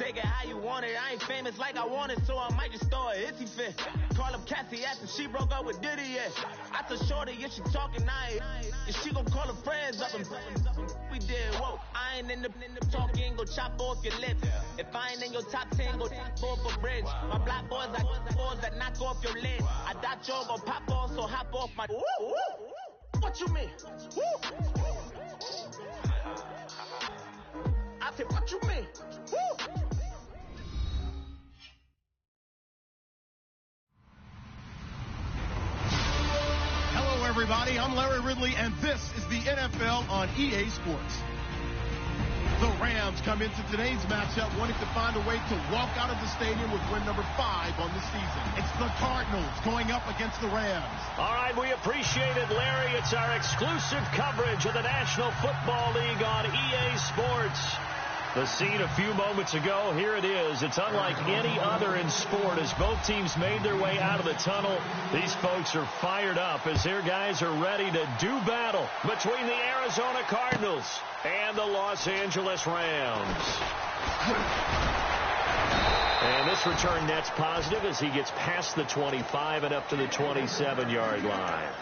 take it how you want it. I ain't famous like I want it, so I might just throw a hissy fit. Call up Cassie after she broke up with Diddy, yeah. I told Shorty, if she talking, if she gon' call her friends up and we did, whoa. I ain't in the talking, go chop off your lips. If I ain't in your top 10, go top off a bridge. My black boys like boys that knock off your lid. I thought y'all gon' pop off, so hop off my. What you mean? I said, what you mean? Hello, everybody. I'm Larry Ridley, and this is the NFL on EA Sports. The Rams come into today's matchup wanting to find a way to walk out of the stadium with win number 5 on the season. It's the Cardinals going up against the Rams. All right, we appreciate it, Larry. It's our exclusive coverage of the National Football League on EA Sports. The scene a few moments ago, here it is. It's unlike any other in sport as both teams made their way out of the tunnel. These folks are fired up as their guys are ready to do battle between the Arizona Cardinals and the Los Angeles Rams. And this return net's positive as he gets past the 25 and up to the 27-yard line.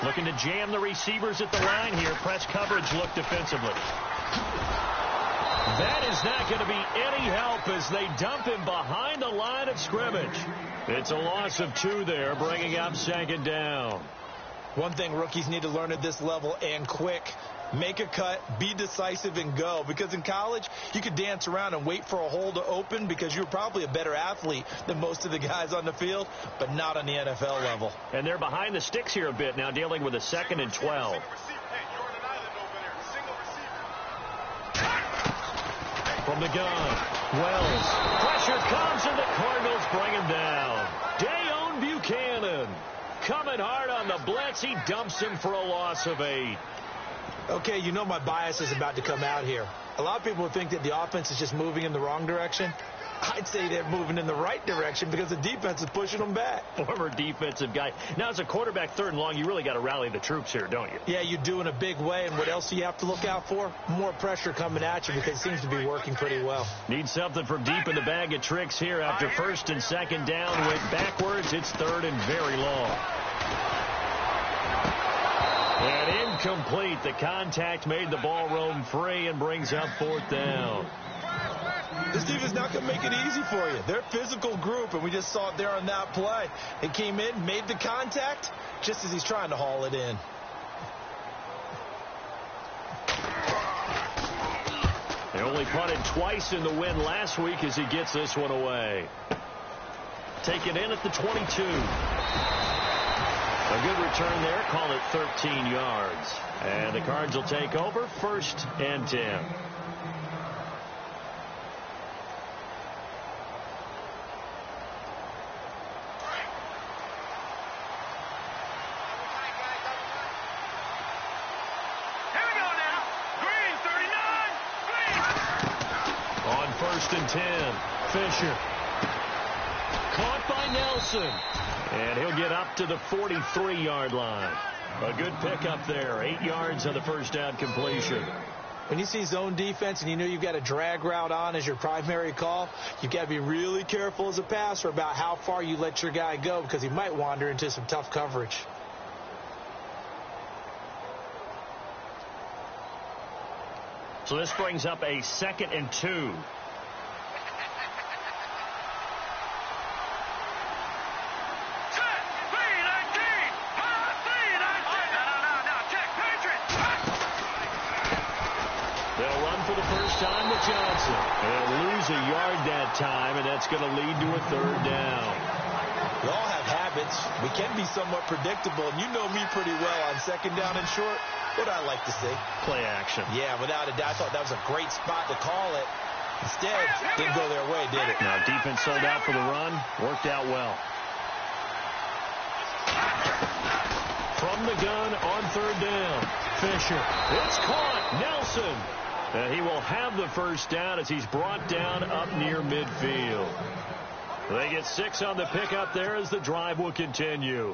Looking to jam the receivers at the line here. Press coverage look defensively. That is not going to be any help as they dump him behind the line of scrimmage. It's a loss of 2 there, bringing up second down. One thing rookies need to learn at this level and quick. Make a cut, be decisive, and go. Because in college, you could dance around and wait for a hole to open because you're probably a better athlete than most of the guys on the field, but not on the NFL level. And they're behind the sticks here a bit now, dealing with a 2nd and 12. From the gun, Wells. Pressure comes, and the Cardinals bring him down. Dayon Buchanan coming hard on the blitz. He dumps him for a loss of 8. Okay, you know my bias is about to come out here. A lot of people think that the offense is just moving in the wrong direction. I'd say they're moving in the right direction because the defense is pushing them back. Former defensive guy. Now, as a quarterback 3rd and long, you really got to rally the troops here, don't you? Yeah, you do in a big way. And what else do you have to look out for? More pressure coming at you because it seems to be working pretty well. Need something from deep in the bag of tricks here after 1st and 2nd down. Went backwards. It's 3rd and very long. And incomplete. The contact made the ball roam free and brings up 4th down. This team is not going to make it easy for you. They're a physical group, and we just saw it there on that play. They came in, made the contact, just as he's trying to haul it in. They only punted twice in the win last week as he gets this one away. Take it in at the 22. A good return there. Call it 13 yards. And the Cards will take over 1st and 10. On 1st and 10, Fisher. Caught by Nelson. And he'll get up to the 43-yard line. A good pickup there. 8 yards on the first down completion. When you see zone defense and you know you've got a drag route on as your primary call, you've got to be really careful as a passer about how far you let your guy go because he might wander into some tough coverage. So this brings up a 2nd and 2. Time with Johnson. They'll lose a yard that time, and that's going to lead to a 3rd down. We all have habits. We can be somewhat predictable, and you know me pretty well on 2nd down and short. What I like to see. Play action. Yeah, without a doubt. I thought that was a great spot to call it. Instead, didn't go their way, did it? Now, defense sold out for the run. Worked out well. From the gun on third down. Fisher. It's caught. Nelson. He will have the first down as he's brought down up near midfield. They get 6 on the pickup there as the drive will continue.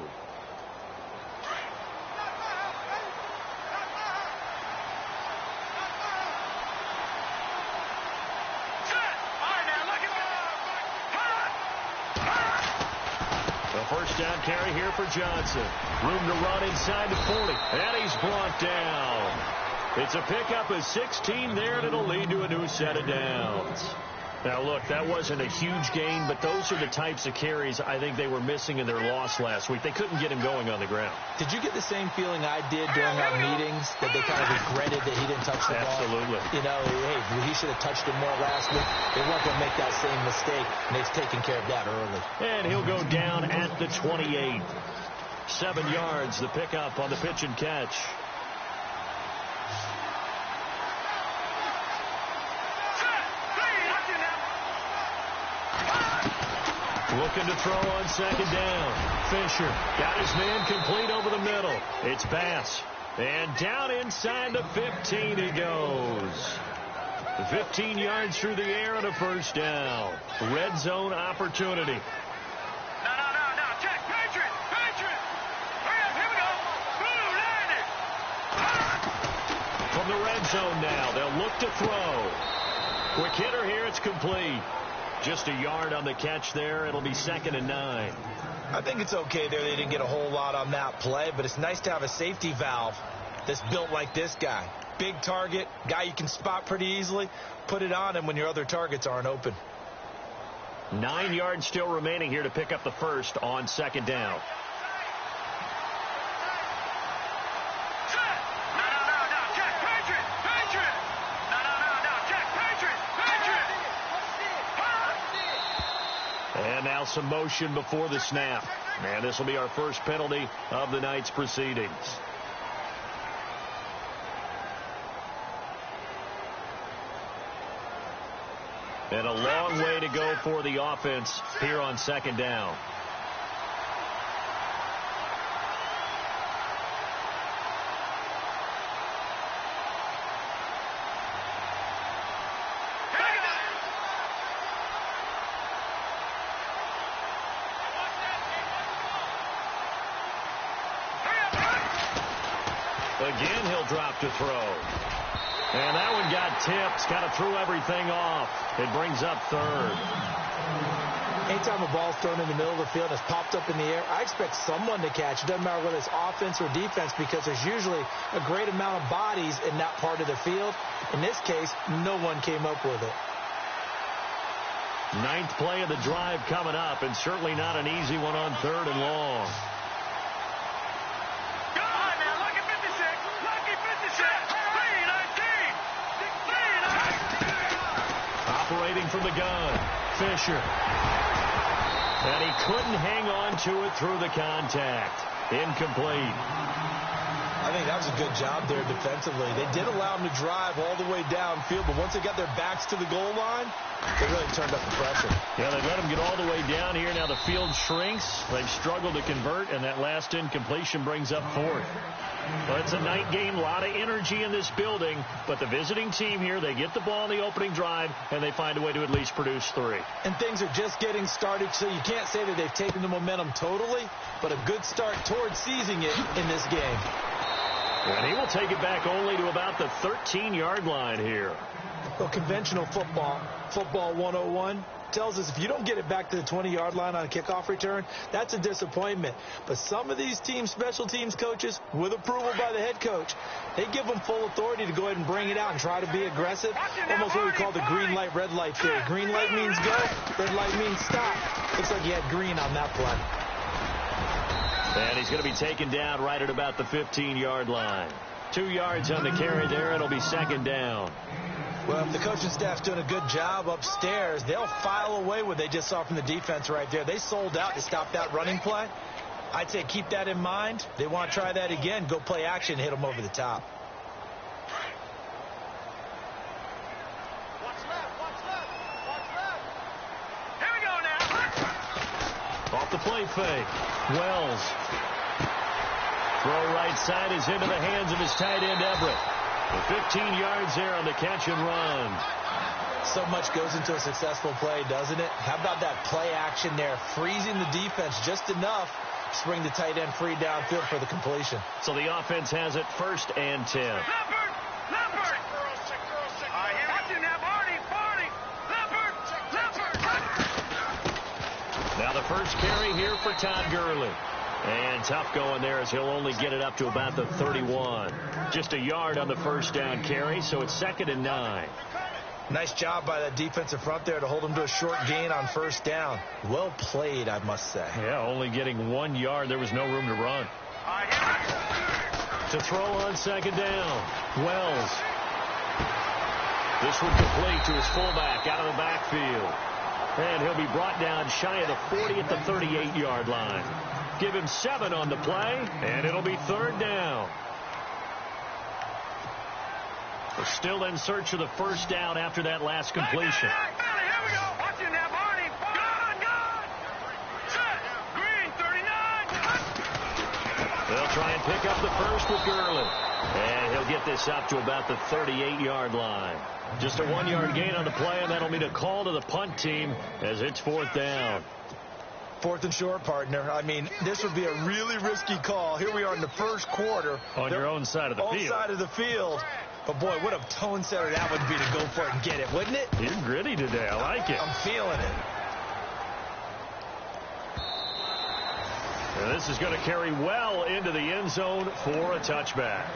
First down carry here for Johnson. Room to run inside the 40. And he's brought down. It's a pickup of 16 there, and it'll lead to a new set of downs. Now, look, that wasn't a huge gain, but those are the types of carries I think they were missing in their loss last week. They couldn't get him going on the ground. Did you get the same feeling I did during our meetings, that they kind of regretted that he didn't touch the ball? Absolutely. You know, hey, he should have touched it more last week. They weren't going to make that same mistake, and they've taken care of that early. And he'll go down at the 28. 7 yards, the pickup on the pitch and catch. Looking to throw on second down. Fisher got his man complete over the middle. It's Bass. And down inside the 15 he goes. 15 yards through the air and a first down. Red zone opportunity. No. Check. Patriot. Hurry up. Here we go. Boom, landed. From the red zone now. They'll look to throw. Quick hitter here. It's complete. Just a yard on the catch there. It'll be 2nd and 9. I think it's okay there. They didn't get a whole lot on that play, but it's nice to have a safety valve that's built like this guy. Big target, guy you can spot pretty easily. Put it on him when your other targets aren't open. 9 yards still remaining here to pick up the first on second down. And now some motion before the snap. And this will be our first penalty of the night's proceedings. And a long way to go for the offense here on second down. Again, he'll drop to throw. And that one got tipped. Kind of threw everything off. It brings up third. Anytime a ball's thrown in the middle of the field and it's popped up in the air, I expect someone to catch. It doesn't matter whether it's offense or defense, because there's usually a great amount of bodies in that part of the field. In this case, no one came up with it. 9th play of the drive coming up, and certainly not an easy one on 3rd and long. Operating from the gun, Fisher. And he couldn't hang on to it through the contact. Incomplete. I think that was a good job there defensively. They did allow him to drive all the way downfield, but once they got their backs to the goal line, they really turned up the pressure. Yeah, they let him get all the way down here. Now the field shrinks. They've struggled to convert, and that last incompletion brings up 4th. Well, it's a night game, a lot of energy in this building, but the visiting team here, they get the ball in the opening drive, and they find a way to at least produce 3. And things are just getting started, so you can't say that they've taken the momentum totally, but a good start towards seizing it in this game. And he will take it back only to about the 13-yard line here. Well, conventional football 101, tells us if you don't get it back to the 20-yard line on a kickoff return, that's a disappointment. But some of these teams, special teams coaches, with approval by the head coach, they give them full authority to go ahead and bring it out and try to be aggressive. Almost what we call the green light, red light theory. Green light means go, red light means stop. Looks like he had green on that play. And he's going to be taken down right at about the 15-yard line. 2 yards on the carry there. It'll be 2nd down. Well, if the coaching staff's doing a good job upstairs, they'll file away what they just saw from the defense right there. They sold out to stop that running play. I'd say keep that in mind. They want to try that again. Go play action, hit them over the top. Watch left. off the play fake. Wells. Throw right side is into the hands of his tight end, Everett. 15 yards there on the catch and run. So much goes into a successful play, doesn't it? How about that play action there, freezing the defense just enough to bring the tight end free downfield for the completion. So the offense has it 1st and 10. Leopard! Leopard! Watching that, Marty! Leopard! Now the first carry here for Todd Gurley. And tough going there as he'll only get it up to about the 31. Just a yard on the first down carry, so it's 2nd and 9. Nice job by that defensive front there to hold him to a short gain on first down. Well played, I must say. Yeah, only getting 1 yard. There was no room to run. To throw on 2nd down, Wells. This one complete to his fullback out of the backfield. And he'll be brought down shy of the 40 at the 38-yard line. Give him 7 on the play, and it'll be 3rd down. We're still in search of the first down after that last completion. Here we go. Watching that, Marty. Gun. Set. Green, 39. They'll try and pick up the first with Gurley. And he'll get this up to about the 38-yard line. Just a 1-yard gain on the play, and that'll mean a call to the punt team as it's 4th down. 4th and short, partner. I mean, this would be a really risky call. Here we are in the first quarter. On your own side of the field. Own side of the field. But, boy, what a tone setter that would be to go for it and get it, wouldn't it? You're gritty today. I like it. I'm feeling it. And this is going to carry well into the end zone for a touchback.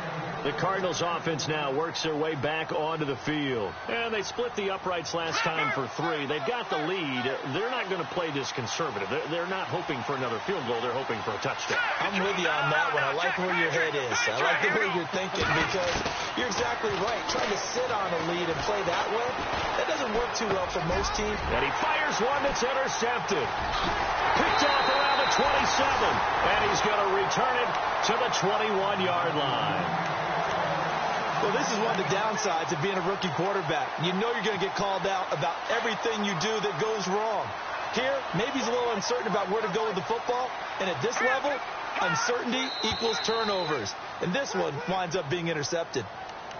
The Cardinals offense now works their way back onto the field. And they split the uprights last time for 3. They've got the lead. They're not going to play this conservative. They're not hoping for another field goal. They're hoping for a touchdown. I'm with you on that one. I like where your head is. I like the way you're thinking because you're exactly right. Trying to sit on a lead and play that way, that doesn't work too well for most teams. And he fires one that's intercepted. Picked off around the 27. And he's going to return it to the 21-yard line. Well, this is one of the downsides of being a rookie quarterback. You know you're going to get called out about everything you do that goes wrong. Here, maybe he's a little uncertain about where to go with the football. And at this level, uncertainty equals turnovers. And this one winds up being intercepted.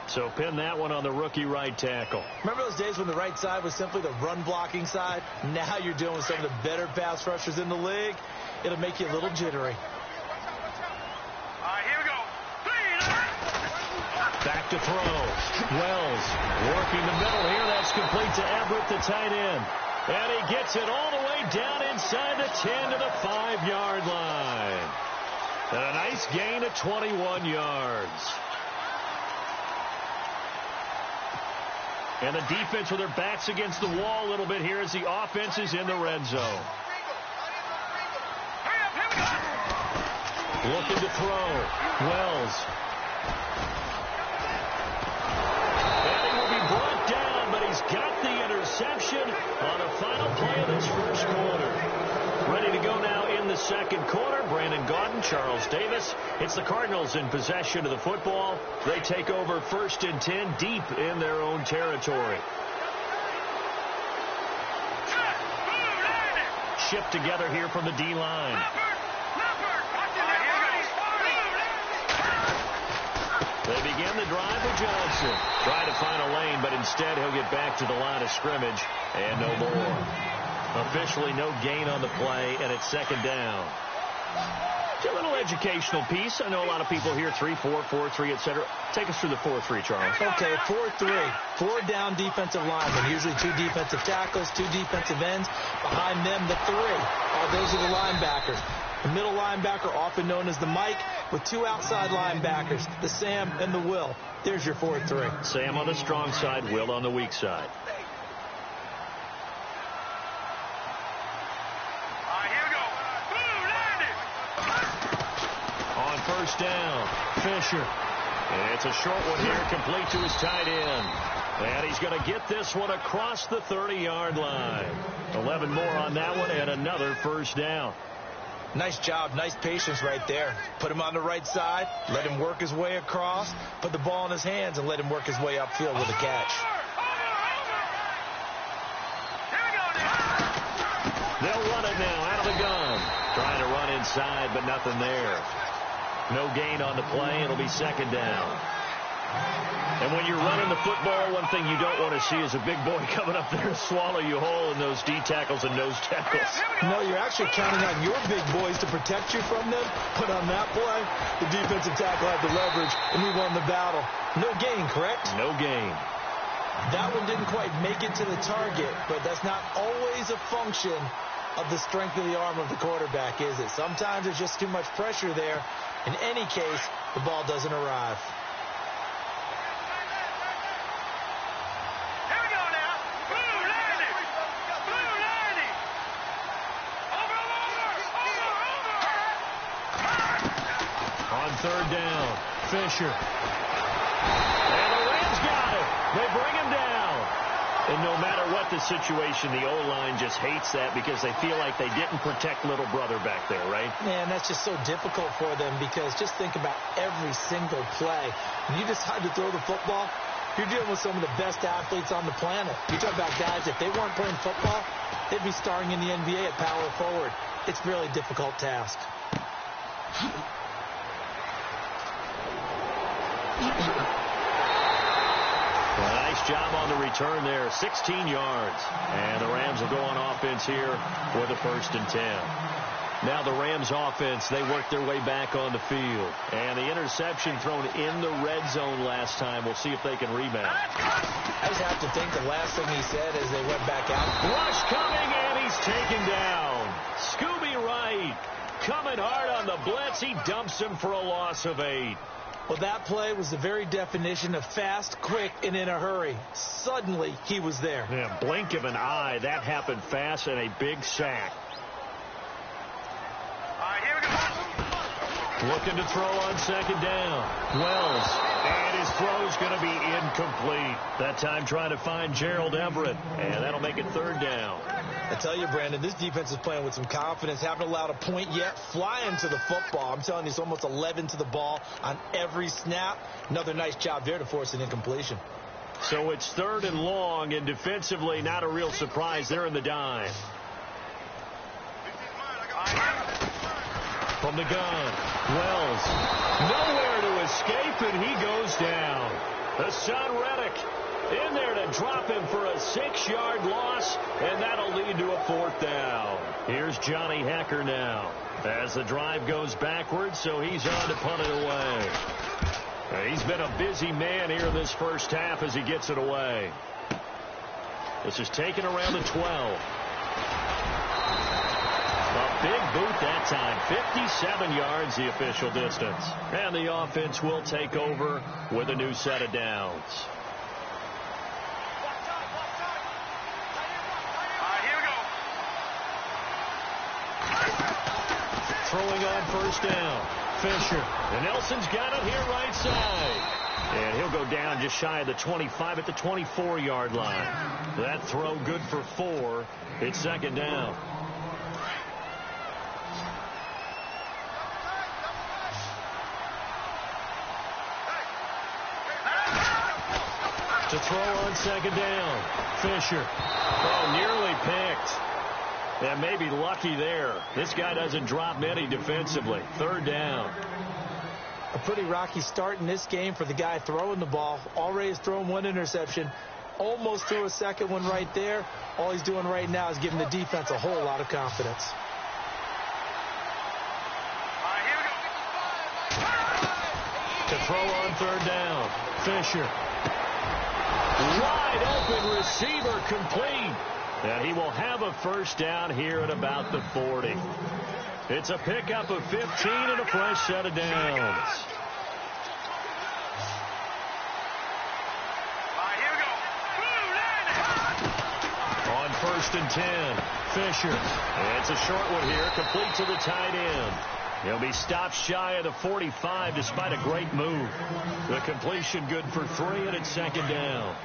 So pin that one on the rookie right tackle. Remember those days when the right side was simply the run-blocking side? Now you're dealing with some of the better pass rushers in the league. It'll make you a little jittery. Here we go. Back to throw. Wells working the middle here. That's complete to Everett, the tight end. And he gets it all the way down inside the 10 to the 5-yard line. And a nice gain of 21 yards. And the defense with their backs against the wall a little bit here as the offense is in the red zone. Looking to throw. Wells. And he will be brought down, but he's got the interception on the final play of this first quarter. Ready to go now in the second quarter. Brandon Gaudin, Charles Davis. It's the Cardinals in possession of the football. They take over 1st and 10 deep in their own territory. Shipped together here from the D-line. They begin the drive with Johnson. Trying to find a lane, but instead he'll get back to the line of scrimmage and no more. Officially no gain on the play, and it's 2nd down. It's a little educational piece. I know a lot of people here, 3-4, 4-3, etc. Take us through the 4-3, Charles. Okay, 4-3. 4 down defensive linemen. Usually 2 defensive tackles, 2 defensive ends. Behind them, the 3. Those are the linebackers. The middle linebacker, often known as the Mike, with 2 outside linebackers, the Sam and the Will. There's your 4-3. Sam on the strong side, Will on the weak side. On first down, Fisher. And it's a short one here, complete to his tight end. And he's going to get this one across the 30-yard line. 11 more on that one, and another first down. Nice job, nice patience right there. Put him on the right side, let him work his way across, put the ball in his hands, and let him work his way upfield with a catch. They'll run it now out of the gun. Trying to run inside, but nothing there. No gain on the play. It'll be second down. And when you're running the football, one thing you don't want to see is a big boy coming up there and swallow you whole in those D tackles and nose tackles. No, you're actually counting on your big boys to protect you from them. But on that play, the defensive tackle had the leverage, and we won the battle. No gain, correct? No gain. That one didn't quite make it to the target, but that's not always a function of the strength of the arm of the quarterback, is it? Sometimes there's just too much pressure there. In any case, the ball doesn't arrive. Here we go now. Blue landing. Blue landing. Over. On third down, Fisher. And the Rams got it. They bring him down. And no matter what the situation, the O-line just hates that because they feel like they didn't protect little brother back there, right? Man, that's just so difficult for them because just think about every single play. When you decide to throw the football, you're dealing with some of the best athletes on the planet. You talk about guys, if they weren't playing football, they'd be starring in the NBA at power forward. It's a really difficult task. Nice job on the return there, 16 yards. And the Rams will go on offense here with a 1st and 10. Now the Rams offense, they work their way back on the field. And the interception thrown in the red zone last time. We'll see if they can rebound. I just have to think the last thing he said as they went back out. Rush coming, and he's taken down. Scooby Wright coming hard on the blitz. He dumps him for a loss of 8. Well, that play was the very definition of fast, quick, and in a hurry. Suddenly, he was there. Yeah, blink of an eye. That happened fast and a big sack. All right, here we go. Looking to throw on second down. Wells. And his throw's going to be incomplete. That time trying to find Gerald Everett. And that'll make it 3rd down. I tell you, Brandon, this defense is playing with some confidence. Haven't allowed a point yet. Flying to the football. I'm telling you, it's almost 11 to the ball on every snap. Another nice job there to force an incompletion. So it's 3rd and long, and defensively, not a real surprise. They're in the dime. From the gun, Wells. Nowhere to escape, and he goes down. Hassan Reddick in there to drop him for a 6-yard loss, and that'll lead to a 4th down. Here's Johnny Hecker now as the drive goes backwards, so he's on to punt it away. He's been a busy man here in this first half as he gets it away. This is taken around the 12. A big boot that time, 57 yards the official distance. And the offense will take over with a new set of downs. Throwing on 1st down, Fisher. And Nelson's got it here right side. And he'll go down just shy of the 25 at the 24-yard line. That throw good for 4. It's 2nd down. To throw on 2nd down, Fisher. Oh, nearly picked. Yeah, maybe lucky there. This guy doesn't drop many defensively. 3rd down. A pretty rocky start in this game for the guy throwing the ball. Already has thrown 1 interception. Almost threw a 2nd one right there. All he's doing right now is giving the defense a whole lot of confidence. To throw on 3rd down, Fisher. Wide open receiver complete. And he will have a 1st down here at about the 40. It's a pickup of 15 and a fresh set of downs. On 1st and 10, Fisher. And it's a short one here, complete to the tight end. He'll be stopped shy of the 45 despite a great move. The completion good for 3, and it's 2nd down.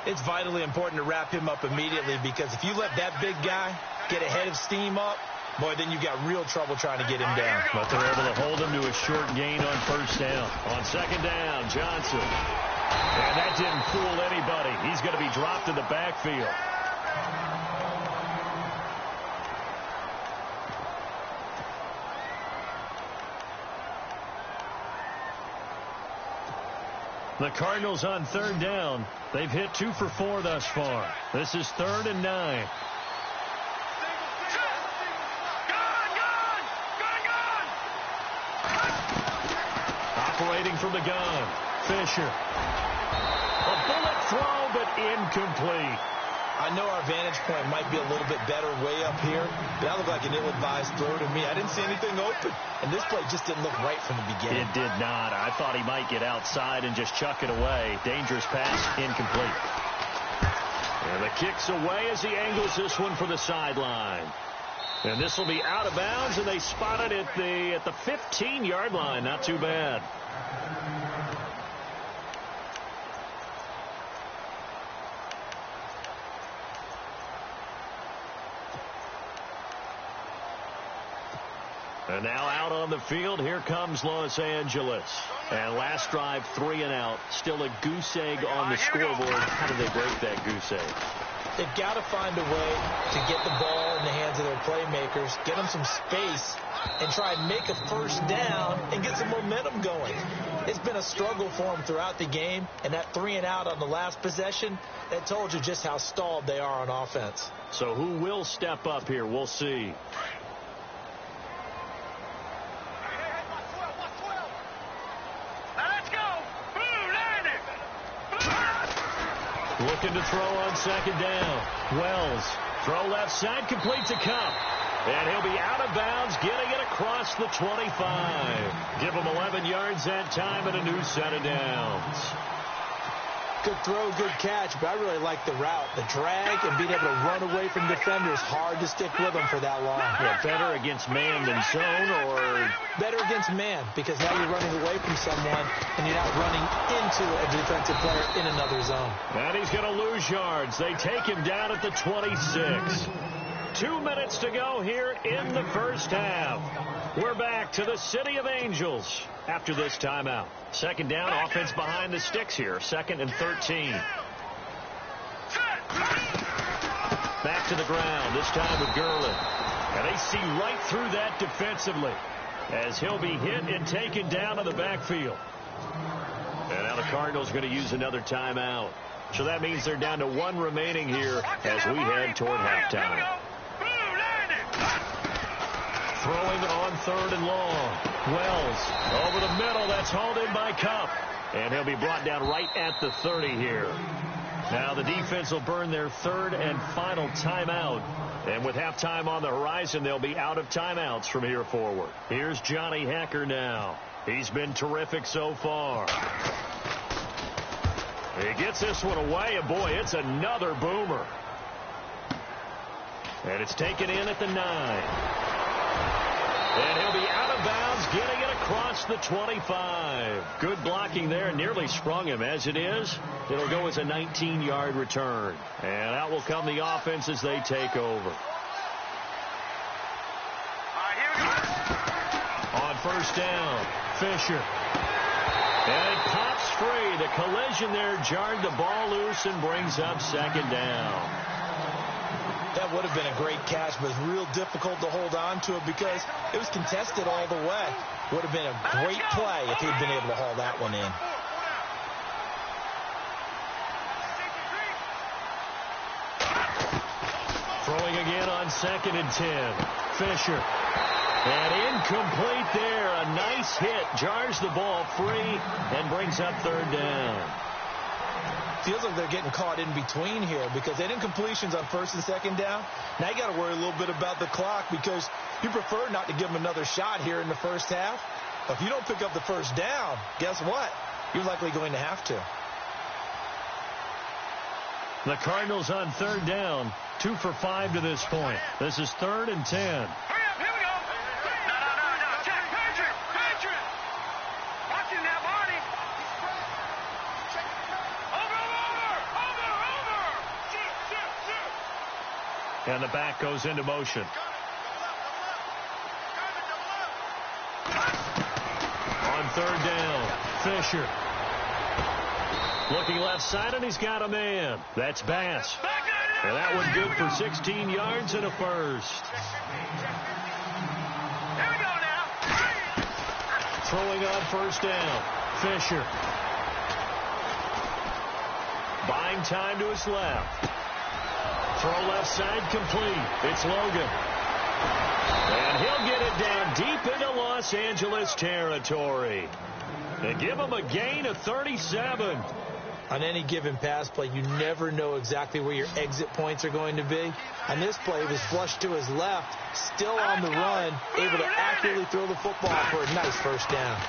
It's vitally important to wrap him up immediately because if you let that big guy get ahead of steam up, boy, then you've got real trouble trying to get him down. But they're able to hold him to a short gain on 1st down. On 2nd down, Johnson. And that didn't fool anybody. He's going to be dropped in the backfield. The Cardinals on third down. They've hit 2 for 4 thus far. This is 3rd and 9. Operating from the gun. Fisher. A bullet throw, but incomplete. I know our vantage point might be a little bit better way up here, but that looked like an ill-advised throw to me. I didn't see anything open, and this play just didn't look right from the beginning. It did not. I thought he might get outside and just chuck it away. Dangerous pass, incomplete. And the kick's away as he angles this one for the sideline. And this will be out of bounds, and they spot it at the 15-yard line. Not too bad. And now out on the field, here comes Los Angeles. And last drive, 3 and out. Still a goose egg on the scoreboard. How do they break that goose egg? They've got to find a way to get the ball in the hands of their playmakers, get them some space, and try and make a first down and get some momentum going. It's been a struggle for them throughout the game, and that 3 and out on the last possession, that told you just how stalled they are on offense. So who will step up here? We'll see. Looking to throw on second down. Wells. Throw left side. Complete to Kupp. And he'll be out of bounds, getting it across the 25. Give him 11 yards that time and a new set of downs. Good throw, good catch, but I really like the route. The drag and being able to run away from defenders. Hard to stick with them for that long. Yeah, better against man than zone, or better against man, because now you're running away from someone and you're not running into a defensive player in another zone. And he's going to lose yards. They take him down at the 26. 2 minutes to go here in the first half. We're back to the City of Angels after this timeout. Second down, offense behind the sticks here. 2nd and 13. Back to the ground, this time with Gurley. And they see right through that defensively as he'll be hit and taken down in the backfield. And now the Cardinals are going to use another timeout. So that means they're down to 1 remaining here as we head toward halftime. Throwing on 3rd and long. Wells over the middle. That's hauled in by Kupp. And he'll be brought down right at the 30 here. Now the defense will burn their 3rd and final timeout. And with halftime on the horizon, they'll be out of timeouts from here forward. Here's Johnny Hekker now. He's been terrific so far. He gets this one away, and boy, it's another boomer. And it's taken in at the 9. And he'll be out of bounds, getting it across the 25. Good blocking there, nearly sprung him. As it is, it'll go as a 19-yard return. And out will come the offense as they take over. On first down, Fisher. And it pops free. The collision there jarred the ball loose and brings up 2nd down. That would have been a great catch, but it's real difficult to hold on to it because it was contested all the way. Would have been a great play if he'd been able to haul that one in. Throwing again on 2nd and 10. Fisher. And incomplete there. A nice hit. Jars the ball free and brings up 3rd down. Feels like they're getting caught in between here because they didn't completions on 1st and 2nd down. Now you got to worry a little bit about the clock because you prefer not to give them another shot here in the first half. If you don't pick up the first down, guess what? You're likely going to have to. The Cardinals on 3rd down, 2 for 5 to this point. This is 3rd and 10. And the back goes into motion. On 3rd down, Fisher. Looking left side, and he's got a man. That's Bass. And that one good for 16 yards and a first. Throwing on 1st down, Fisher. Buying time to his left. Throw left side complete. It's Logan. And he'll get it down deep into Los Angeles territory. They give him a gain of 37. On any given pass play, you never know exactly where your exit points are going to be. On this play, he was flushed to his left, still on the run, able to accurately throw the football for a nice first down.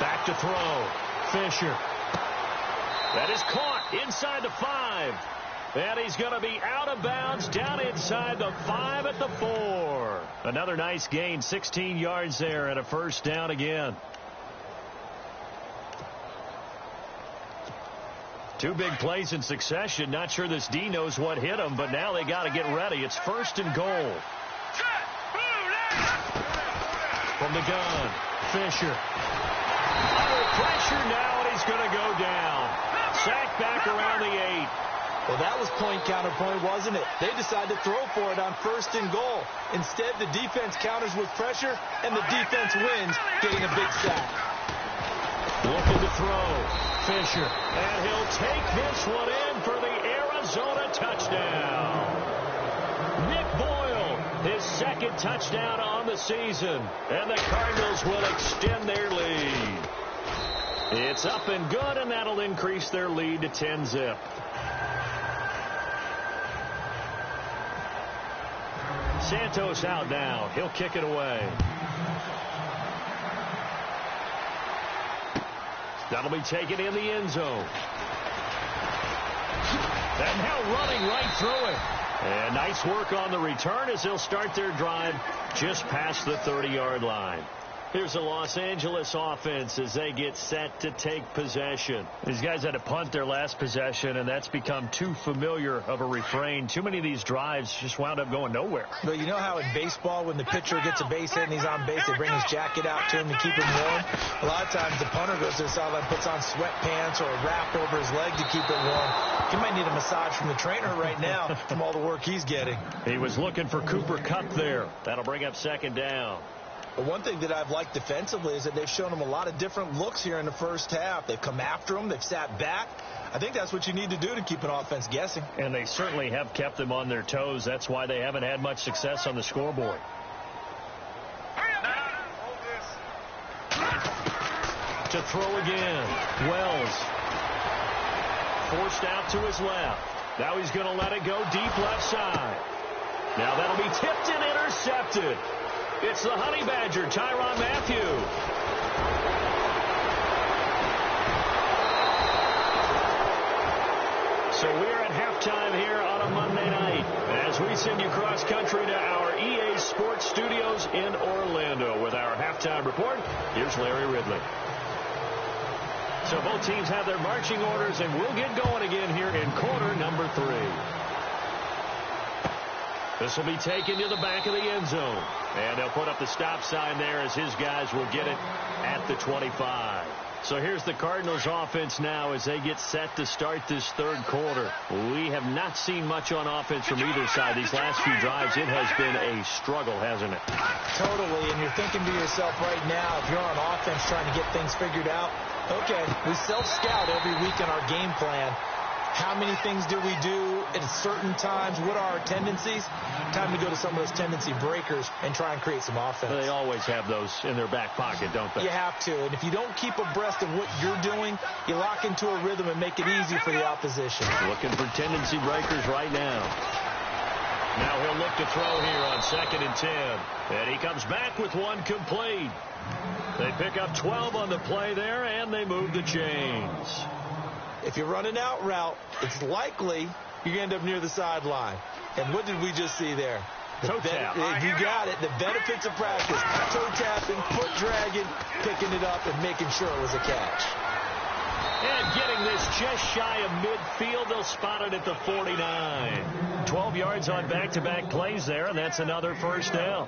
Back to throw. Fisher. That is caught inside the 5. And he's going to be out of bounds down inside the 5 at the 4. Another nice gain, 16 yards there and a first down again. Two big plays in succession. Not sure this D knows what hit him, but now they got to get ready. It's first and goal. From the gun, Fisher. Under pressure now, and he's going to go down. Sacked back around the 8. Well, that was point counterpoint, wasn't it? They decided to throw for it on first and goal. Instead, the defense counters with pressure, and the defense wins, getting a big sack. Looking to throw. Fisher. And he'll take this one in for the Arizona touchdown. Nick Boyle, his second touchdown on the season. And the Cardinals will extend their lead. It's up and good, and that'll increase their lead to 10-zip. Santos out now. He'll kick it away. That'll be taken in the end zone. And now running right through it. And nice work on the return as they'll start their drive just past the 30-yard line. Here's the Los Angeles offense as they get set to take possession. These guys had to punt their last possession, and that's become too familiar of a refrain. Too many of these drives just wound up going nowhere. But you know how in baseball, when the pitcher gets a base hit and he's on base, they bring his jacket out to him to keep him warm? A lot of times the punter goes to the sideline, puts on sweatpants or a wrap over his leg to keep it warm. He might need a massage from the trainer right now from all the work he's getting. He was looking for Cooper Kupp there. That'll bring up second down. But one thing that I've liked defensively is that they've shown him a lot of different looks here in the first half. They've come after him. They've sat back. I think that's what you need to do to keep an offense guessing. And they certainly have kept them on their toes. That's why they haven't had much success on the scoreboard. To throw again. Wells. Forced out to his left. Now he's going to let it go deep left side. Now that'll be tipped and intercepted. It's the Honey Badger, Tyrann Mathieu. So we're at halftime here on a Monday night as we send you cross country to our EA Sports Studios in Orlando with our halftime report. Here's Larry Ridley. So both teams have their marching orders, and we'll get going again here in quarter number 3. This will be taken to the back of the end zone. And they'll put up the stop sign there as his guys will get it at the 25. So here's the Cardinals offense now as they get set to start this third quarter. We have not seen much on offense from either side. These last few drives, it has been a struggle, hasn't it? Totally, and you're thinking to yourself right now, if you're on offense trying to get things figured out, okay, we self-scout every week in our game plan. How many things do we do at certain times? What are our tendencies? Time to go to some of those tendency breakers and try and create some offense. They always have those in their back pocket, don't they? You have to. And if you don't keep abreast of what you're doing, you lock into a rhythm and make it easy for the opposition. Looking for tendency breakers right now. Now he'll look to throw here on 2nd and 10. And he comes back with one complete. They pick up 12 on the play there, and they move the chains. If you're running out route, it's likely you're going to end up near the sideline. And what did we just see there? Toe tap. You got it. The benefits of practice. Toe tapping, foot dragging, picking it up, and making sure it was a catch. And getting this just shy of midfield. They'll spot it at the 49. 12 yards on back-to-back plays there, and that's another first down.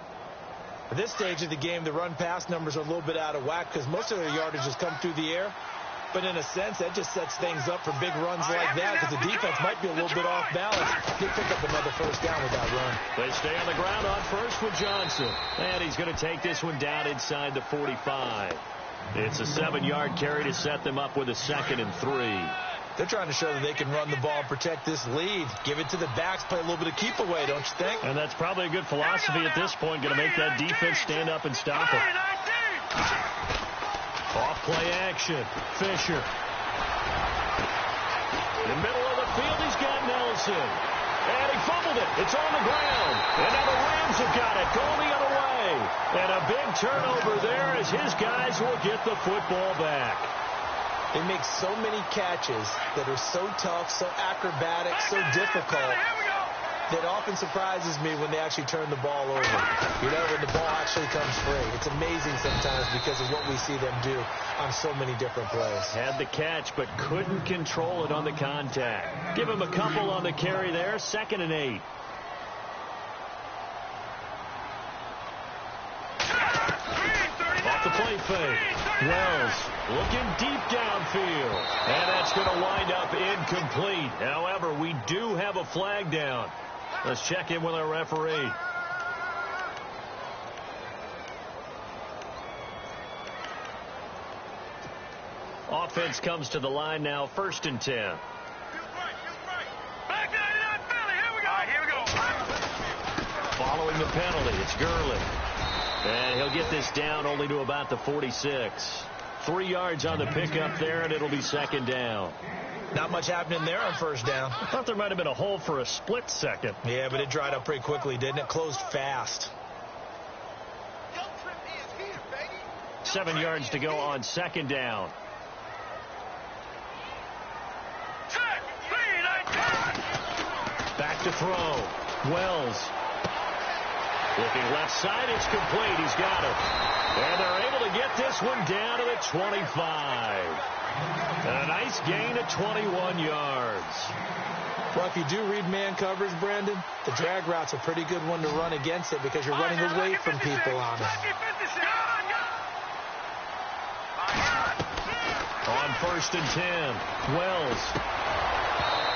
At this stage of the game, the run-pass numbers are a little bit out of whack because most of their yardage has come through the air. But in a sense, that just sets things up for big runs like that because the defense might be a little bit off balance. They pick up another first down with that run. They stay on the ground on first with Johnson. And he's going to take this one down inside the 45. It's a 7-yard carry to set them up with a 2nd and 3. They're trying to show that they can run the ball and protect this lead. Give it to the backs, play a little bit of keep away, don't you think? And that's probably a good philosophy at this point, going to make that defense stand up and stop it. Off play action. Fisher. In the middle of the field, he's got Nelson. And he fumbled it. It's on the ground. And now the Rams have got it. Going the other way. And a big turnover there as his guys will get the football back. They make so many catches that are so tough, so acrobatic, so difficult, that often surprises me when they actually turn the ball over. You know, when the ball actually comes free. It's amazing sometimes because of what we see them do on so many different plays. Had the catch, but couldn't control it on the contact. Give him a couple on the carry there. 2nd and 8. Off the play fake. Wells looking deep downfield. And that's going to wind up incomplete. However, we do have a flag down. Let's check in with our referee. Offense comes to the line now, 1st and 10. Back 99 Philly. Here we go. Following the penalty, it's Gurley. And he'll get this down only to about the 46. 3 yards on the pickup there, and it'll be 2nd down. Not much happening there on 1st down. I thought there might have been a hole for a split second. Yeah, but it dried up pretty quickly, didn't it? Closed fast. 7 yards to go on 2nd down. Back to throw. Wells. Looking left side, it's complete. He's got it. And they're able to get this one down to the 25. And a nice gain of 21 yards. Well, if you do read man coverage, Brandon, the drag route's a pretty good one to run against it because you're running away from people on it. On 1st and 10, Wells.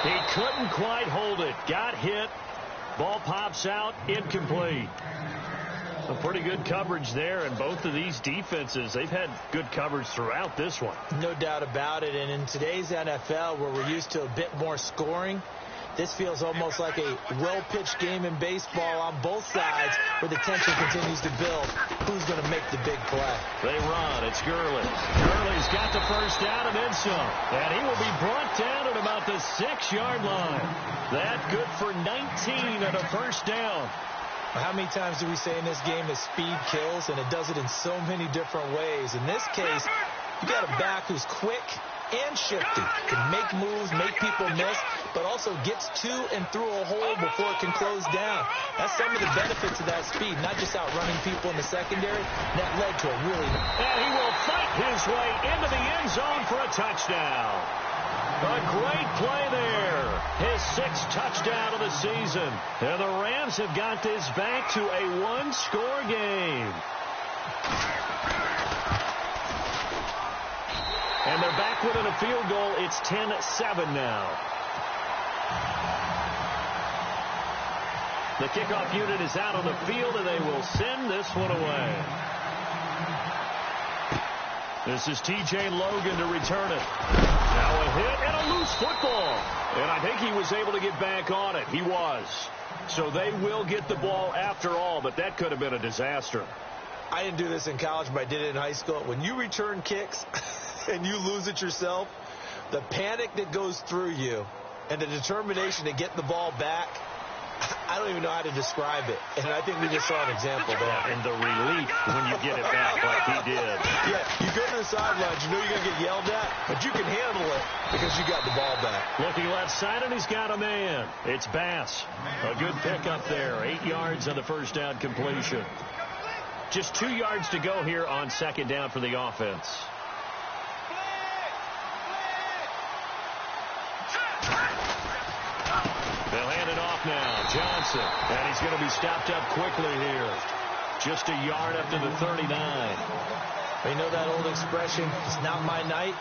He couldn't quite hold it. Got hit. Ball pops out. Incomplete. Some pretty good coverage there, and both of these defenses, they've had good coverage throughout this one. No doubt about it, and in today's NFL, where we're used to a bit more scoring, this feels almost like a well-pitched game in baseball on both sides where the tension continues to build. Who's going to make the big play? They run. It's Gurley. Gurley's got the 1st down and then some. And he will be brought down at about the 6-yard line. That good for 19 at a 1st down. How many times do we say in this game that speed kills, and it does it in so many different ways? In this case, you got a back who's quick and shifty, can make moves, make people miss, but also gets to and through a hole before it can close down. That's some of the benefits of that speed, not just outrunning people in the secondary. That led to a really... And he will fight his way into the end zone for a touchdown. A great play there. His 6th touchdown of the season. And the Rams have got this back to a 1-score game. And they're back within a field goal. It's 10-7 now. The kickoff unit is out on the field, and they will send this one away. This is T.J. Logan to return it. Now a hit and a loose football. And I think he was able to get back on it. He was. So they will get the ball after all, but that could have been a disaster. I didn't do this in college, but I did it in high school. When you return kicks and you lose it yourself, the panic that goes through you and the determination to get the ball back, I don't even know how to describe it. And I think we just saw an example there. And the relief when you get it back like he did. Yeah, you go to the sidelines, you know you're going to get yelled at, but you can handle it because you got the ball back. Looking left side, and he's got a man. It's Bass. A good pickup there. 8 yards on the 1st down completion. Just 2 yards to go here on 2nd down for the offense. They'll hand it off now. Johnson. And he's going to be stopped up quickly here. Just a yard up to the 39. You know that old expression, it's not my night?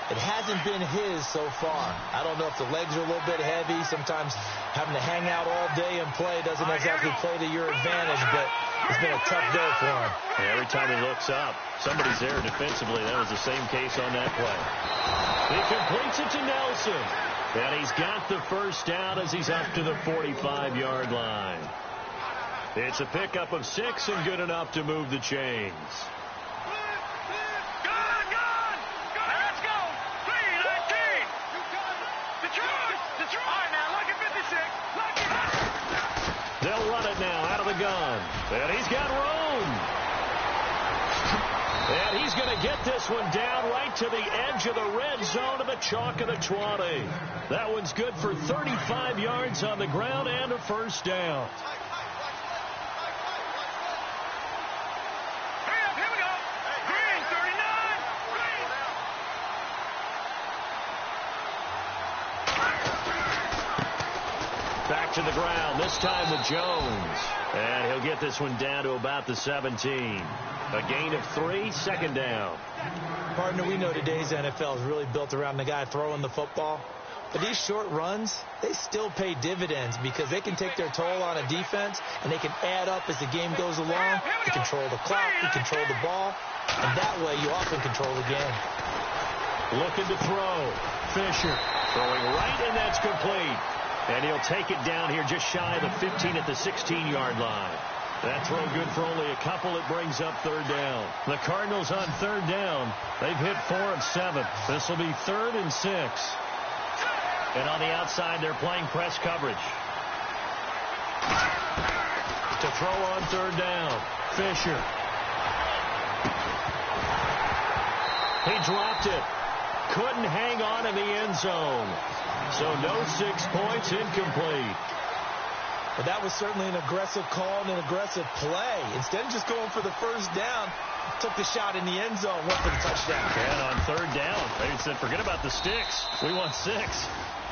It hasn't been his so far. I don't know if the legs are a little bit heavy. Sometimes having to hang out all day and play doesn't exactly play to your advantage. But It's been a tough day for him. Every time he looks up, somebody's there defensively. That was the same case on that play. He completes it to Nelson. And he's got the first down as he's up to the 45-yard line. It's a pickup of 6 and good enough to move the chains. Let's go. 3-19. Detroit. All right, now, look at 56. Look at. They'll run it now out of the gun. And he's got room. And he's going to get this one down right to the edge of the red zone of the chalk of the 20. That one's good for 35 yards on the ground and a first down. Here we go. Green, 39. Back to the ground, this time with Jones. And he'll get this one down to about the 17. A gain of 3, second down. Partner, we know today's NFL is really built around the guy throwing the football. But these short runs, they still pay dividends because they can take their toll on a defense, and they can add up as the game goes along. You control the clock, you control the ball, and that way you often control the game. Looking to throw. Fisher throwing right, and that's complete. And he'll take it down here just shy of the 15 at the 16-yard line. That throw good for only a couple. It brings up third down. The Cardinals on third down. They've hit 4 of 7. This will be 3rd and 6. And on the outside, they're playing press coverage. To throw on third down. Fisher. He dropped it. Couldn't hang on in the end zone. So no 6 points, incomplete. But that was certainly an aggressive call and an aggressive play. Instead of just going for the first down, took the shot in the end zone, went for the touchdown. And on third down, they said, forget about the sticks. We want 6.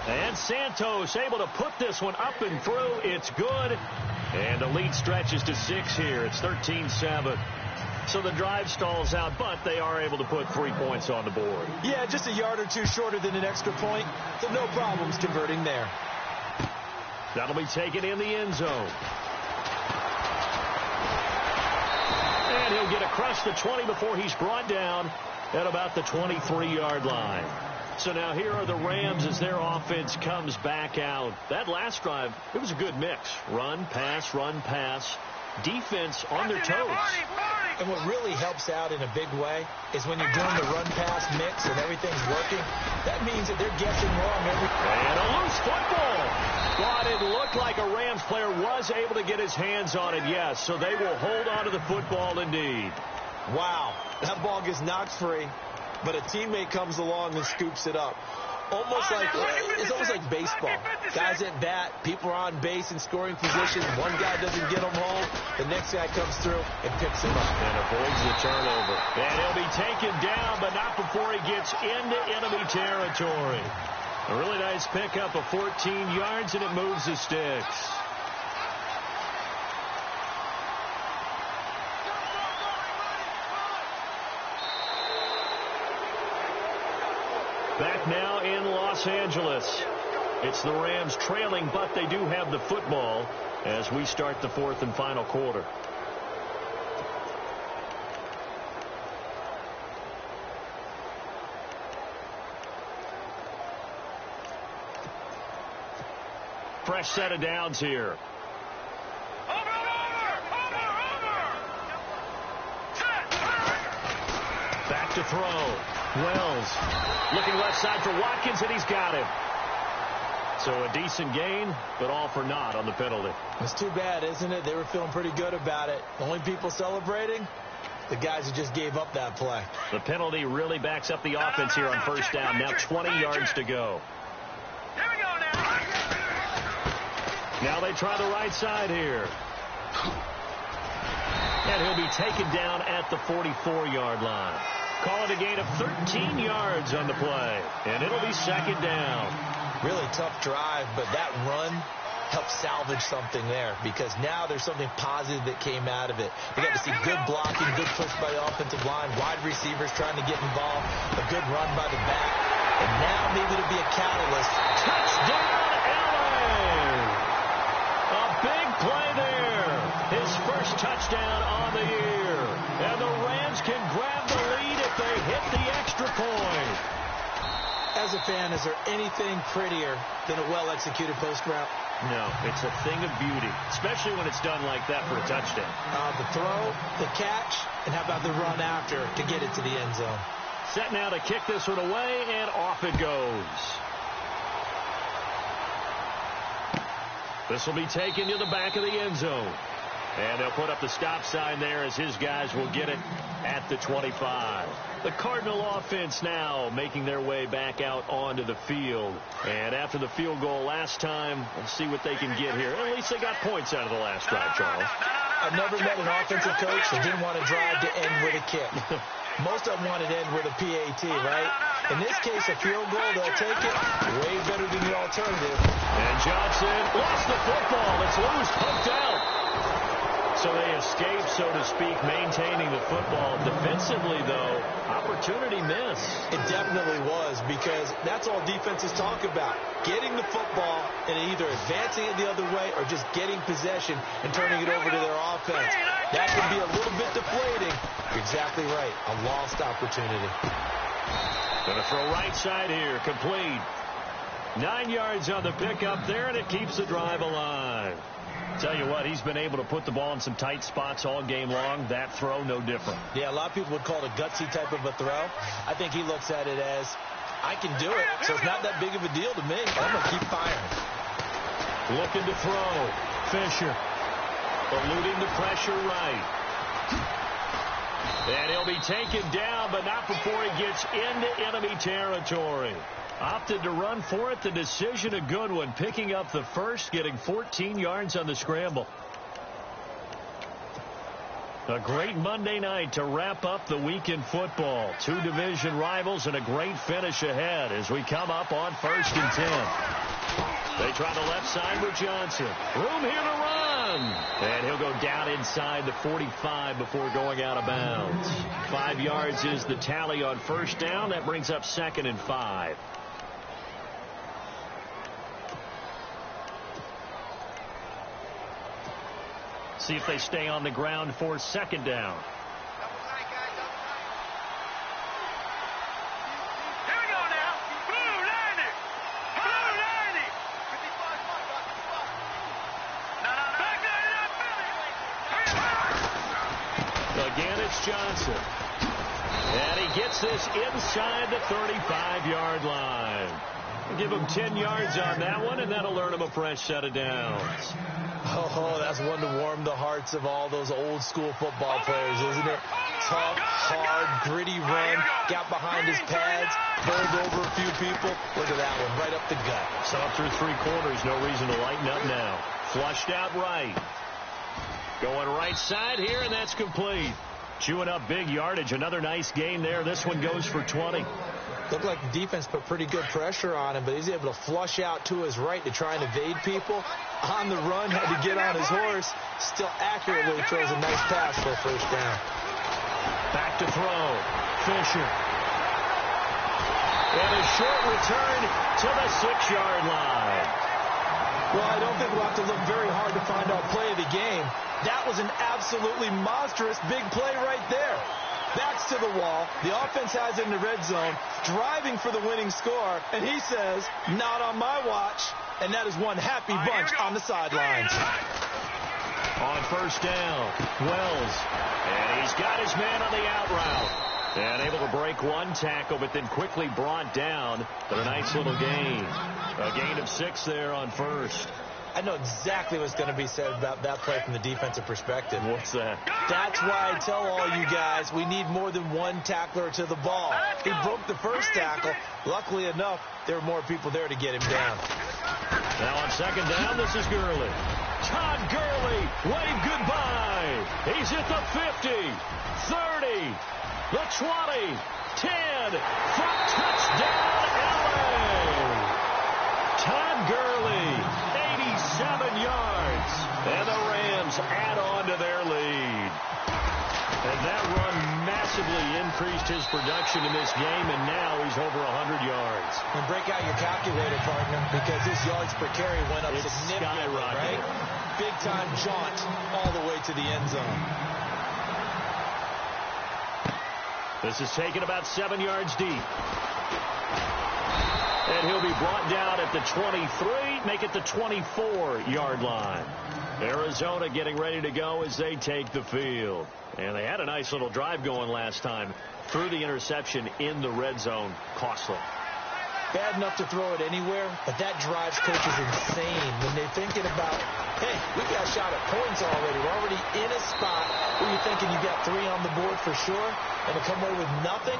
And Santos able to put this one up and through. It's good. And the lead stretches to 6 here. It's 13-7. So the drive stalls out, but they are able to put 3 points on the board. Yeah, just a yard or two shorter than an extra point. So no problems converting there. That'll be taken in the end zone. And he'll get across the 20 before he's brought down at about the 23-yard line. So now here are the Rams as their offense comes back out. That last drive, it was a good mix. Run, pass, defense on their toes. And what really helps out in a big way is when you're doing the run-pass mix and everything's working, that means that they're guessing wrong every time. And a loose football. But it looked like a Rams player was able to get his hands on it, yes. So they will hold on to the football indeed. Wow, that ball gets knocked free, but a teammate comes along and scoops it up. It's almost like baseball. Guys at bat, people are on base in scoring position. One guy doesn't get them home. The next guy comes through and picks him up. And avoids the turnover. And he'll be taken down, but not before he gets into enemy territory. A really nice pickup of 14 yards, and it moves the sticks. Back now in Los Angeles. It's the Rams trailing, but they do have the football as we start the 4th and final quarter. Fresh set of downs here. Back to throw. Wells looking left side for Watkins, and he's got him. So a decent gain, but all for naught on the penalty. It's too bad, isn't it? They were feeling pretty good about it. The only people celebrating, the guys who just gave up that play. The penalty really backs up the offense here on first down. Now 20 yards to go. Here we go now. Now they try the right side here. And he'll be taken down at the 44-yard line. Call it a gain of 13 yards on the play. And it'll be second down. Really tough drive, but that run helped salvage something there because now there's something positive that came out of it. We got to see good blocking, good push by the offensive line, wide receivers trying to get involved, a good run by the back, and now maybe to be a catalyst. Touchdown, LA! A big play there. His first touchdown can grab the lead if they hit the extra point. As a fan, is there anything prettier than a well-executed post route? No, it's a thing of beauty, especially when it's done like that for a touchdown. The throw, the catch, and how about the run after to get it to the end zone? Set now to kick this one away, and off it goes. This will be taken to the back of the end zone. And they'll put up the stop sign there as his guys will get it at the 25. The Cardinal offense now making their way back out onto the field. And after the field goal last time, we'll see what they can get here. At least they got points out of the last drive, Charles. I've never met an offensive coach that didn't want to drive to end with a kick. Most of them want to end with a PAT, right? In this case, a field goal, they'll take it. Way better than the alternative. And Johnson lost the football. It's loose, poked out. So they escape, so to speak, maintaining the football. Defensively, though, opportunity miss. It definitely was, because that's all defenses talk about. Getting the football and either advancing it the other way or just getting possession and turning it over to their offense. That can be a little bit deflating. You're exactly right. A lost opportunity. Going to throw right side here. Complete. 9 yards on the pickup there, and it keeps the drive alive. Tell you what, he's been able to put the ball in some tight spots all game long. That throw, no different. Yeah, a lot of people would call it a gutsy type of a throw. I think he looks at it as, I can do it, so it's not that big of a deal to me. I'm going to keep firing. Looking to throw. Fisher. Eluding the pressure right. And he'll be taken down, but not before he gets into enemy territory. Opted to run for it. The decision a good one. Picking up the first, getting 14 yards on the scramble. A great Monday night to wrap up the week in football. 2 division rivals and a great finish ahead as we come up on 1st and 10. They try the left side with Johnson. Room here to run. And he'll go down inside the 45 before going out of bounds. 5 yards is the tally on 1st down. That brings up 2nd and 5. See if they stay on the ground for 2nd down. Here we go now. Blue 90. Blue 90. No. Again, it's Johnson. And he gets this inside the 35-yard line. Give him 10 yards on that one, and that'll earn him a fresh set of downs. Oh, that's one to warm the hearts of all those old-school football players, isn't it? Tough, hard, gritty run, got behind his pads, pulled over a few people. Look at that one, right up the gut. So through 3 quarters, no reason to lighten up now. Flushed out right. Going right side here, and that's complete. Chewing up big yardage. Another nice gain there. This one goes for 20. Looked like the defense put pretty good pressure on him, but he's able to flush out to his right to try and evade people. On the run, had to get on his horse. Still accurately throws a nice pass for a 1st down. Back to throw. Fisher. And a short return to the 6-yard line. Well, I don't think we'll have to look very hard to find our play of the game. That was an absolutely monstrous big play right there. Backs to the wall. The offense has it in the red zone, driving for the winning score, and he says, not on my watch. And that is one happy bunch on the sidelines. On 1st down, Wells. And he's got his man on the out route. And able to break 1 tackle, but then quickly brought down. But a nice little gain. A gain of 6 there on 1st. I know exactly what's going to be said about that play from the defensive perspective. What's that? That's why I tell all you guys we need more than 1 tackler to the ball. He broke the 1st tackle. Luckily enough, there were more people there to get him down. Now on 2nd down, this is Gurley. Todd Gurley, wave goodbye. He's at the 50, 30, the 20, 10, for touchdown, LA. Todd Gurley, 87 yards. And the Rams add on to their lead. And that run massively increased his production in this game, and now he's over 100 yards. And break out your calculator, partner, because his yards per carry went up significantly, right? Big-time jaunt all the way to the end zone. This is taken about 7 yards deep. And he'll be brought down at the 23, make it the 24-yard line. Arizona getting ready to go as they take the field. And they had a nice little drive going last time. Threw the interception in the red zone. Costly. Bad enough to throw it anywhere, but that drives coaches insane when they're thinking about, hey, we got a shot at points already. We're already in a spot where you're thinking you got 3 on the board for sure, and to come away with nothing,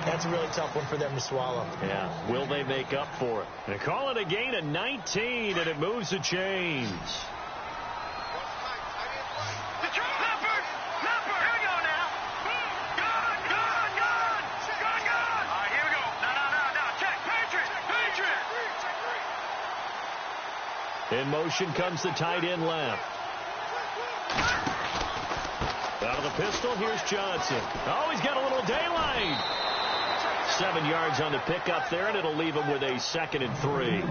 that's a really tough one for them to swallow. Yeah, will they make up for it? They call it a gain of 19, and it moves the chains. In motion comes the tight end left. Out of the pistol, here's Johnson. Oh, he's got a little daylight. 7 yards on the pickup there, and it'll leave him with a 2nd and 3.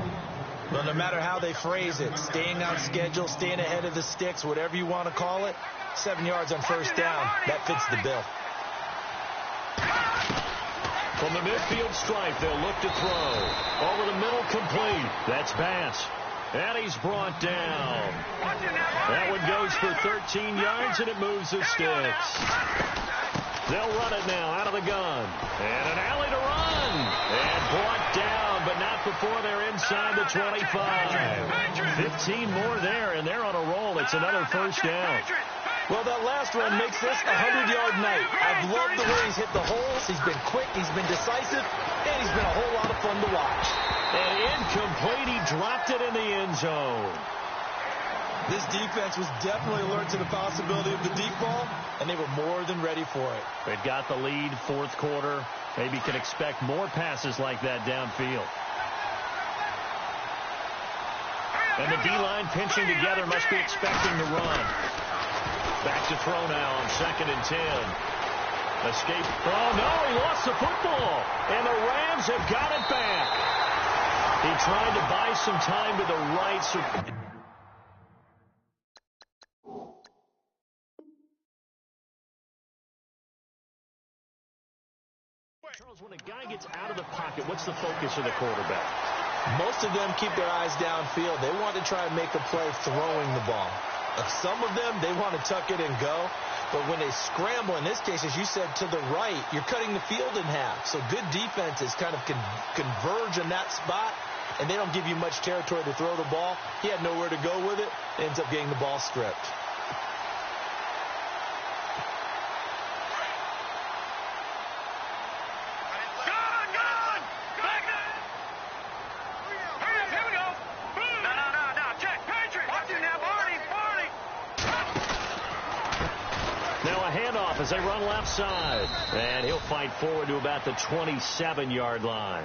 Well, no matter how they phrase it, staying on schedule, staying ahead of the sticks, whatever you want to call it, 7 yards on first down, that fits the bill. From the midfield stripe, they'll look to throw. Over the middle, complete. That's Bass. And he's brought down. That one goes for 13 yards, and it moves the sticks. They'll run it now out of the gun. And an alley to run. And brought down, but not before they're inside the 25. 15 more there, and they're on a roll. It's another first down. Well, that last run makes this a 100-yard night. I've loved the way he's hit the holes. He's been quick. He's been decisive. And he's been a whole lot of fun to watch. And incomplete. He dropped it in the end zone. This defense was definitely alert to the possibility of the deep ball, and they were more than ready for it. They've got the lead, fourth quarter. Maybe can expect more passes like that downfield. And the D-line pinching together, must be expecting to run. Back to throw now on 2nd and 10. Escape. Oh, no, he lost the football. And the Rams have got it back. He tried to buy some time to the right. Charles, when a guy gets out of the pocket, what's the focus of the quarterback? Most of them keep their eyes downfield. They want to try and make a play throwing the ball. Some of them, they want to tuck it and go. But when they scramble, in this case, as you said, to the right, you're cutting the field in half. So good defenses kind of converge in that spot, and they don't give you much territory to throw the ball. He had nowhere to go with it. Ends up getting the ball stripped. As they run left side. And he'll fight forward to about the 27-yard line.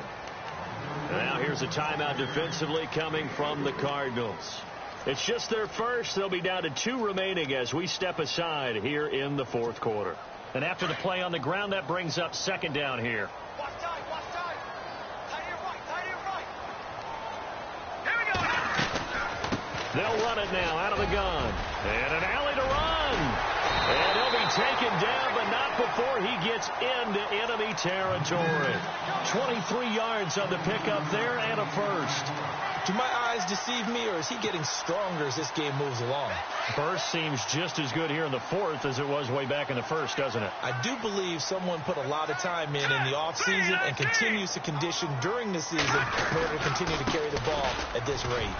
And now here's a timeout defensively coming from the Cardinals. It's just their first. They'll be down to 2 remaining as we step aside here in the fourth quarter. And after the play on the ground, that brings up 2nd down here. Watch time. Tight to your right. Here we go. They'll run it now out of the gun. And an alley to run. And he'll be taken down, but not before he gets into enemy territory. 23 yards on the pickup there and a first. Do my eyes deceive me, or is he getting stronger as this game moves along? Burst seems just as good here in the fourth as it was way back in the first, doesn't it? I do believe someone put a lot of time in the offseason and continues to condition during the season in order to continue to carry the ball at this rate.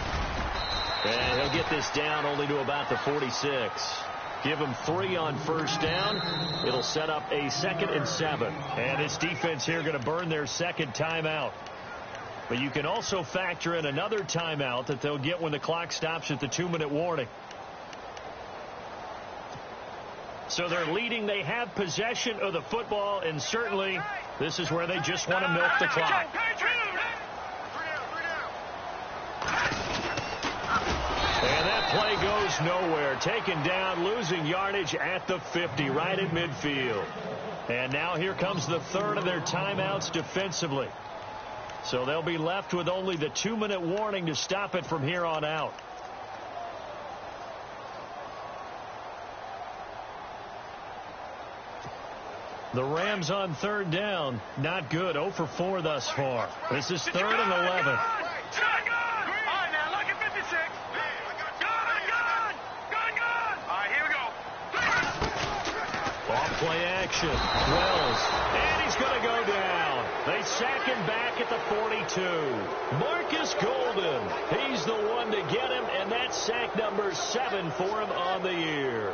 And he'll get this down only to about the 46. Give him 3 on first down. It'll set up a 2nd and 7. And this defense here going to burn their 2nd timeout. But you can also factor in another timeout that they'll get when the clock stops at the 2-minute warning. So they're leading. They have possession of the football, and certainly this is where they just want to milk the clock. And that play goes nowhere. Taken down, losing yardage at the 50, right at midfield. And now here comes the 3rd of their timeouts defensively. So they'll be left with only the 2-minute warning to stop it from here on out. The Rams on third down. Not good. 0 for 4 thus far. This is 3rd and 11. Off-play action. Wells. And he's going to go down. They sack him back at the 42. Marcus Golden. He's the one to get him, and that's sack number 7 for him on the year.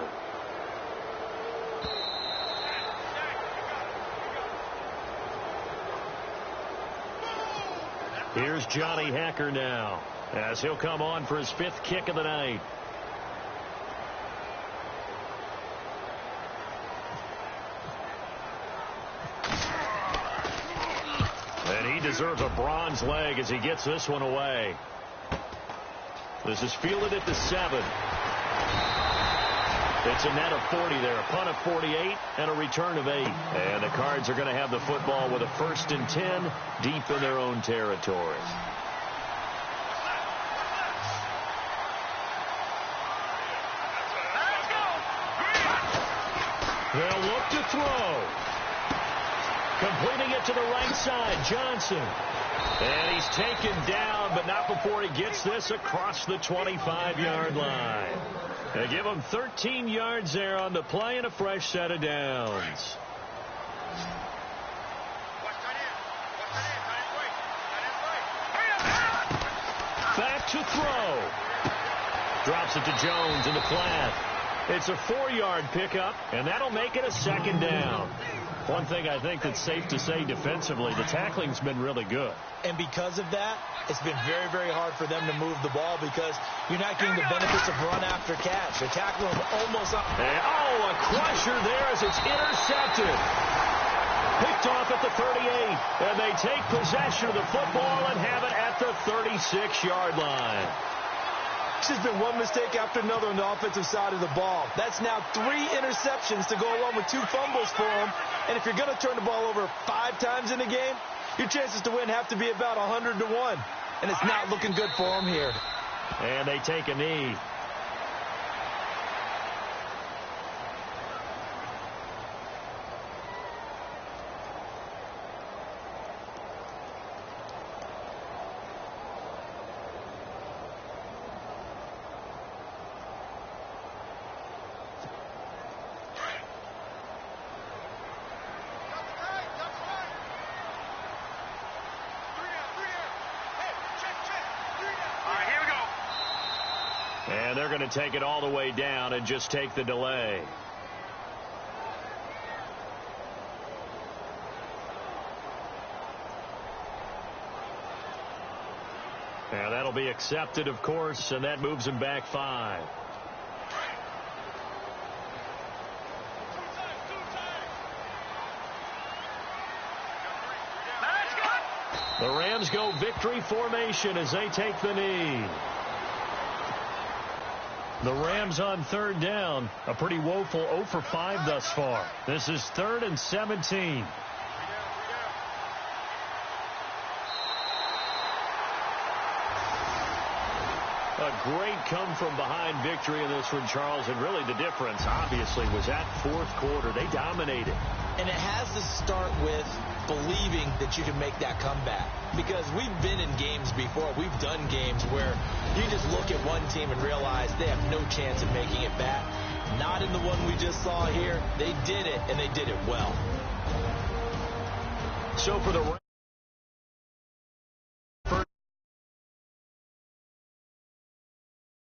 Here's Johnny Hacker now, as he'll come on for his 5th kick of the night. And he deserves a bronze leg as he gets this one away. This is fielded at the 7. It's a net of 40 there, a punt of 48, and a return of 8. And the Cards are going to have the football with a 1st and 10 deep in their own territory. They'll look to throw. Completing it to the right side, Johnson. And he's taken down, but not before he gets this across the 25-yard line. They give him 13 yards there on the play and a fresh set of downs. Back to throw. Drops it to Jones in the flat. It's a 4-yard pickup, and that'll make it a 2nd down. One thing I think that's safe to say defensively, the tackling's been really good. And because of that, it's been very, very hard for them to move the ball because you're not getting the benefits of run after catch. They're tackling almost up. And, a crusher there as it's intercepted. Picked off at the 38, and they take possession of the football and have it at the 36-yard line. It's just been one mistake after another on the offensive side of the ball. That's now 3 interceptions to go along with 2 fumbles for them. And if you're going to turn the ball over 5 times in a game, your chances to win have to be about 100 to 1. And it's not looking good for them here. And they take a knee. And they're going to take it all the way down and just take the delay. And that'll be accepted, of course, and that moves him back 5. The Rams go victory formation as they take the knee. The Rams on third down, a pretty woeful 0 for 5 thus far. This is 3rd and 17. A great come-from-behind victory in this one, Charles, and really the difference, obviously, was that 4th quarter. They dominated. And it has to start with believing that you can make that comeback. Because we've been in games before. We've done games where you just look at one team and realize they have no chance of making it back. Not in the one we just saw here. They did it, and they did it well. So for the